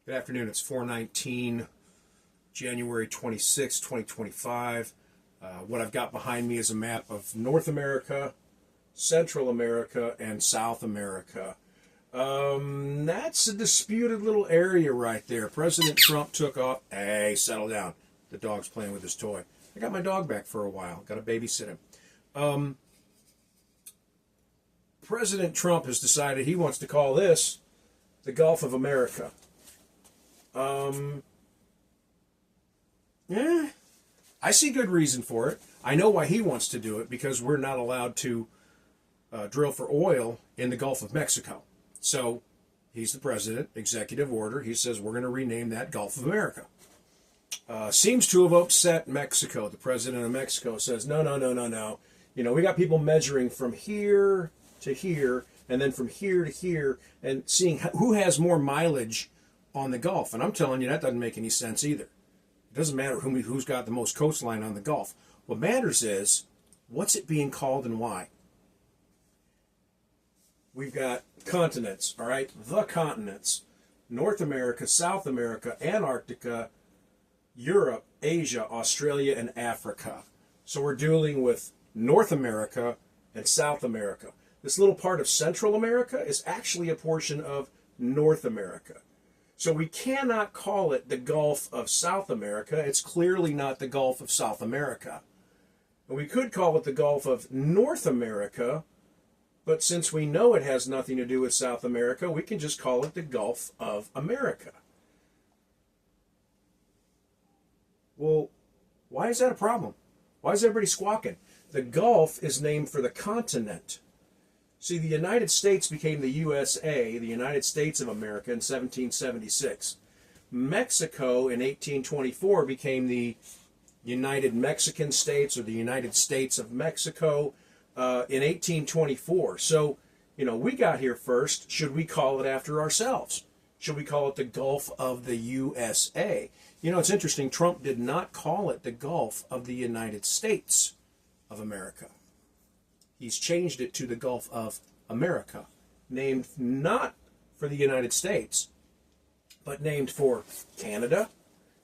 Good afternoon. It's 4/19, January 26, 2025. What I've got behind me is a map of North America, Central America, and South America. That's a disputed little area right there. President Trump took off. Hey, settle down. The dog's playing with his toy. I got my dog back for a while. Got to babysit him. President Trump has decided he wants to call this the Gulf of America. Yeah, I see good reason for it. I know why he wants to do it, because we're not allowed to drill for oil in the Gulf of Mexico. So he's the president, executive order. He says we're going to rename that Gulf of America. Seems to have upset Mexico. The president of Mexico says, no. You know, we got people measuring from here to here, and then from here to here, and seeing who has more mileage on the Gulf. And I'm telling you, that doesn't make any sense either. It doesn't matter who's got the most coastline on the Gulf. What matters is, what's it being called and why? We've got continents, all right? The continents. North America, South America, Antarctica, Europe, Asia, Australia, and Africa. So we're dealing with North America and South America. This little part of Central America is actually a portion of North America. So we cannot call it the Gulf of South America. It's clearly not the Gulf of South America. And we could call it the Gulf of North America, but since we know it has nothing to do with South America, we can just call it the Gulf of America. Well, why is that a problem? Why is everybody squawking? The Gulf is named for the continent. See, the United States became the USA, the United States of America, in 1776. Mexico in 1824 became the United Mexican States, or the United States of Mexico, in 1824. So, you know, we got here first. Should we call it after ourselves? Should we call it the Gulf of the USA? You know, it's interesting. Trump did not call it the Gulf of the United States of America. He's changed it to the Gulf of America, named not for the United States, but named for Canada,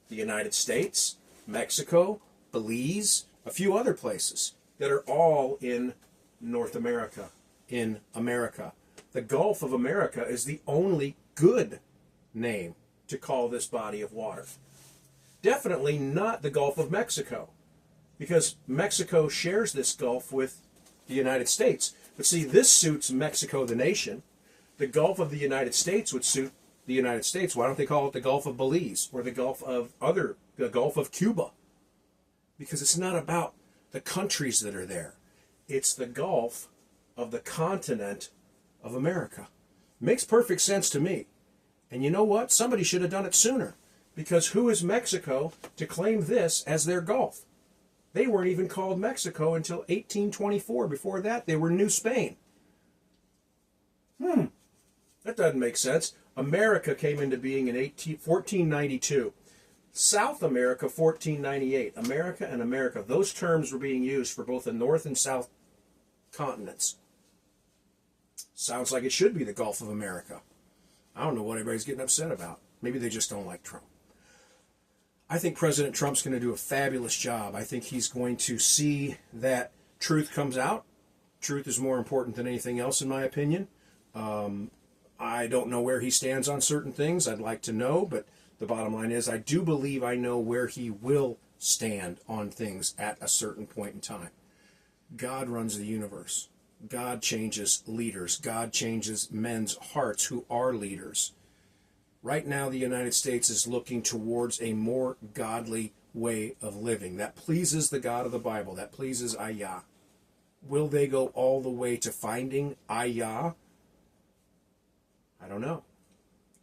the United States, Mexico, Belize, a few other places that are all in North America, in America. The Gulf of America is the only good name to call this body of water. Definitely not the Gulf of Mexico, because Mexico shares this Gulf with the United States. But see, this suits Mexico, the nation. The Gulf of the United States would suit the United States. Why don't they call it the Gulf of Belize, or the Gulf of Cuba? Because it's not about the countries that are there. It's the Gulf of the continent of America. Makes perfect sense to me. And you know what? Somebody should have done it sooner. Because who is Mexico to claim this as their Gulf? They weren't even called Mexico until 1824. Before that, they were New Spain. That doesn't make sense. America came into being in 1492. South America, 1498. America and America. Those terms were being used for both the North and South continents. Sounds like it should be the Gulf of America. I don't know what everybody's getting upset about. Maybe they just don't like Trump. I think President Trump's going to do a fabulous job. I think he's going to see that truth comes out. Truth is more important than anything else, in my opinion. I don't know where he stands on certain things. I'd like to know, but the bottom line is I do believe I know where he will stand on things at a certain point in time. God runs the universe. God changes leaders. God changes men's hearts who are leaders. Right now, the United States is looking towards a more godly way of living that pleases the God of the Bible, that pleases HAYAH. Will they go all the way to finding HAYAH? I don't know.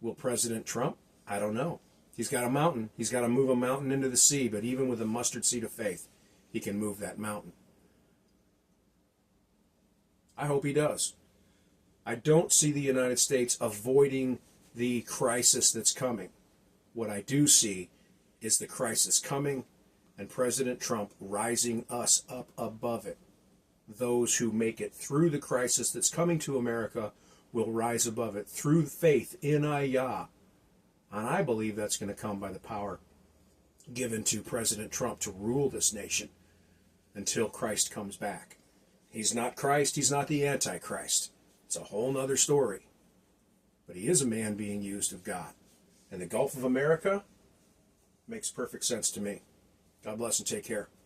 Will President Trump? I don't know. He's got a mountain. He's got to move a mountain into the sea, but even with a mustard seed of faith, he can move that mountain. I hope he does. I don't see the United States avoiding the crisis that's coming. What I do see is the crisis coming and President Trump rising us up above it. Those who make it through the crisis that's coming to America will rise above it through faith in HAYAH. And I believe that's going to come by the power given to President Trump to rule this nation until Christ comes back. He's not Christ, he's not the Antichrist. It's a whole nother story. But he is a man being used of God. And the Gulf of America makes perfect sense to me. God bless and take care.